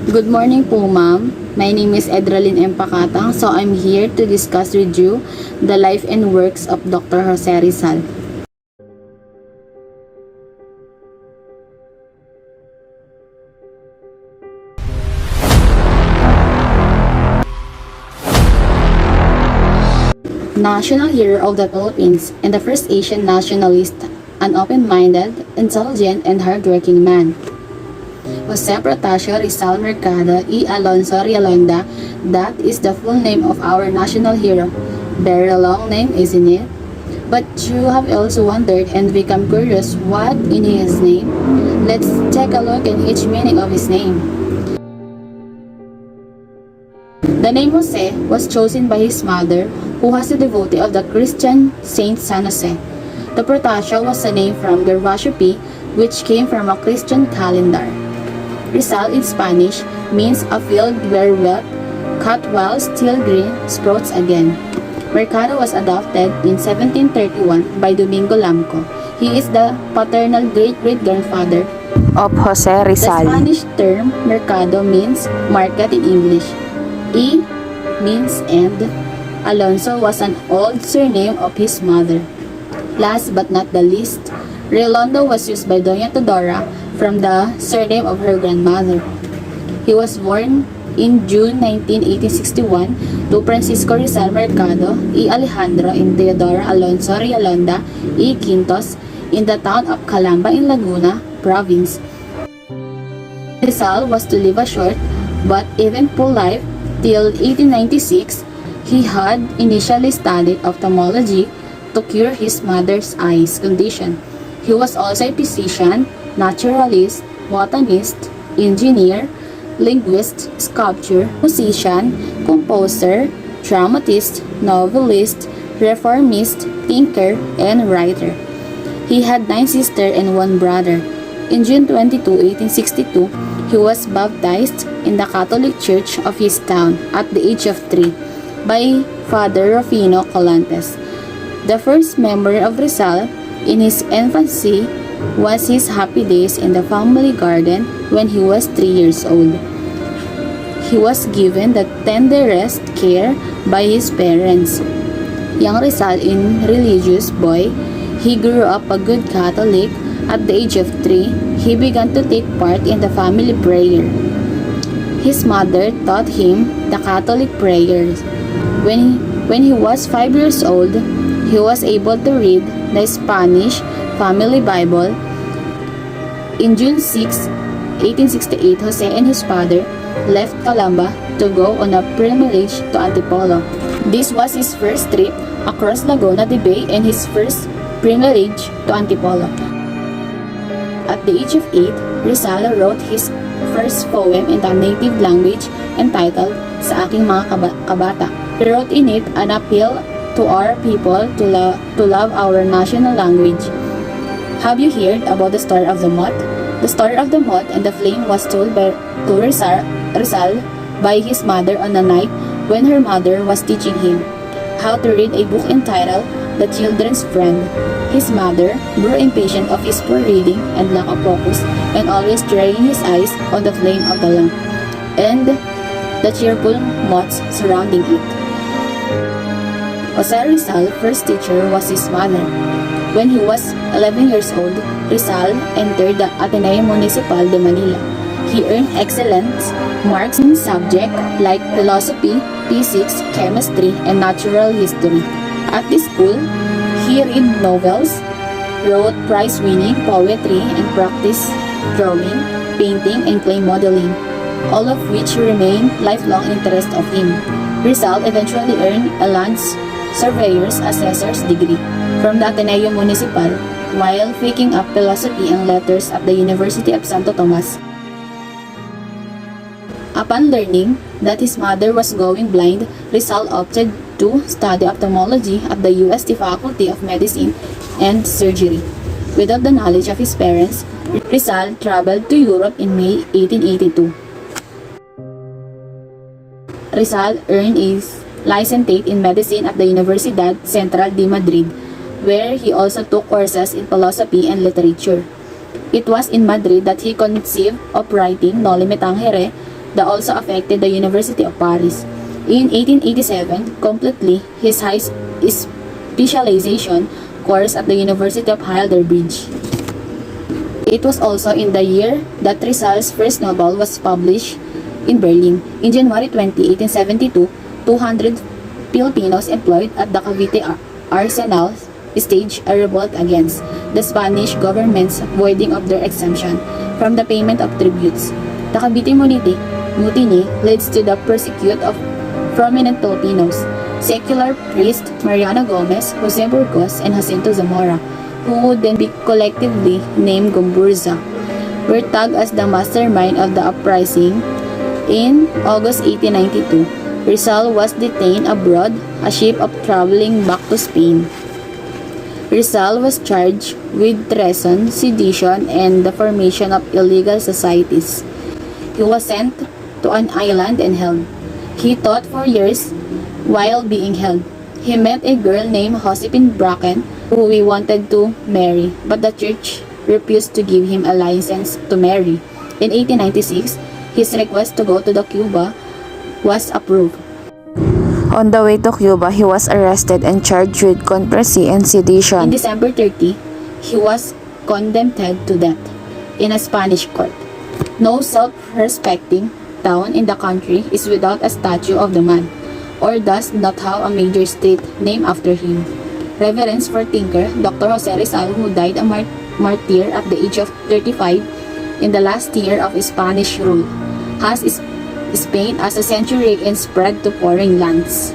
Good morning po, ma'am. My name is Edralyn M. Pakatang, so I'm here to discuss with you the life and works of Dr. Jose Rizal. National hero of the Philippines and the first Asian nationalist, an open-minded, intelligent, and hardworking man. Jose Protasio Rizal Mercado y Alonso Rialonda, that is the full name of our national hero. Very long name, isn't it? But you have also wondered and become curious what in his name? Let's take a look at each meaning of his name. The name Jose was chosen by his mother, who was a devotee of the Christian Saint San Jose. The Protasio was a name from Gervasio P, which came from a Christian calendar. Rizal in Spanish means a field where wealth, cut while still green, sprouts again. Mercado was adopted in 1731 by Domingo Lamco. He is the paternal great-great-grandfather of Jose Rizal. The Spanish term mercado means market in English. E means end. Alonso was an old surname of his mother. Last but not the least, Rialondo was used by Doña Todora from the surname of her grandmother. He was born in June 19, 1861 to Francisco Rizal Mercado y Alejandro and Teodora Alonso Rialonda y Quintos in the town of Calamba in Laguna province. Rizal was to live a short but eventful life till 1896. He had initially studied ophthalmology to cure his mother's eyes condition. He was also a physician, naturalist, botanist, engineer, linguist, sculptor, musician, composer, dramatist, novelist, reformist, thinker, and writer. He had 9 sisters and 1 brother. In June 22, 1862, he was baptized in the Catholic Church of his town at the age of 3 by Father Rufino Colantes. The first memory of Rizal in his infancy was his happy days in the family garden when he was 3 years old. He was given the tenderest care by his parents. Young Rizal, in religious boy, he grew up a good Catholic. At the age of 3, he began to take part in the family prayer. His mother taught him the Catholic prayers. When he was 5 years old, he was able to read the Spanish Family Bible. In June 6, 1868, Jose and his father left Calamba to go on a pilgrimage to Antipolo. This was his first trip across Laguna de Bay and his first pilgrimage to Antipolo. At the age of 8, Rizal wrote his first poem in the native language entitled Sa Aking Mga Kabata. He wrote in it an appeal to our people to love our national language. Have you heard about the story of the moth? The story of the moth and the flame was told to Rizal by his mother on a night when her mother was teaching him how to read a book entitled The Children's Friend. His mother grew impatient of his poor reading and lack of focus and always straining his eyes on the flame of the lamp and the cheerful moths surrounding it. Jose Rizal's first teacher was his mother. When he was 11 years old, Rizal entered the Ateneo Municipal de Manila. He earned excellence marks in subjects like philosophy, physics, chemistry, and natural history. At this school, he read novels, wrote prize-winning poetry, and practiced drawing, painting, and clay modeling, all of which remain lifelong interest of him. Rizal eventually earned a land surveyor's assessor's degree from the Ateneo Municipal while taking up philosophy and letters at the University of Santo Tomas. Upon learning that his mother was going blind, Rizal opted to study ophthalmology at the UST Faculty of Medicine and Surgery. Without the knowledge of his parents, Rizal traveled to Europe in May 1882. Rizal earned his licentiate in medicine at the Universidad Central de Madrid, where he also took courses in philosophy and literature. It was in Madrid that he conceived of writing Noli Me Tangere, that also affected the University of Paris. In 1887, completely his high specialization course at the University of Heidelberg. It was also in the year that Rizal's first novel was published in Berlin. In January 20, 1872, 200 Filipinos employed at the Cavite Arsenal staged a revolt against the Spanish government's voiding of their exemption from the payment of tributes. The Cavite mutiny leads to the persecution of prominent Filipinos. Secular priest Mariano Gomez, Jose Burgos, and Jacinto Zamora, who would then be collectively named Gomburza, were tagged as the mastermind of the uprising. In August 1892, Rizal was detained abroad, a ship of traveling back to Spain. Rizal was charged with treason, sedition, and the formation of illegal societies. He was sent to an island and held. He taught for years while being held. He met a girl named Josephine Bracken who he wanted to marry, but the church refused to give him a license to marry. In 1896, his request to go to the Cuba was approved. On the way to Cuba, he was arrested and charged with conspiracy and In sedition. December 30, he was condemned to death in a Spanish court. No self-respecting town in the country is without a statue of the man, or does not have a major street named after him. Reverence for thinker Dr. Jose Rizal, who died a martyr at the age of 35 in the last year of Spanish rule, has Spain as a century and spread to foreign lands.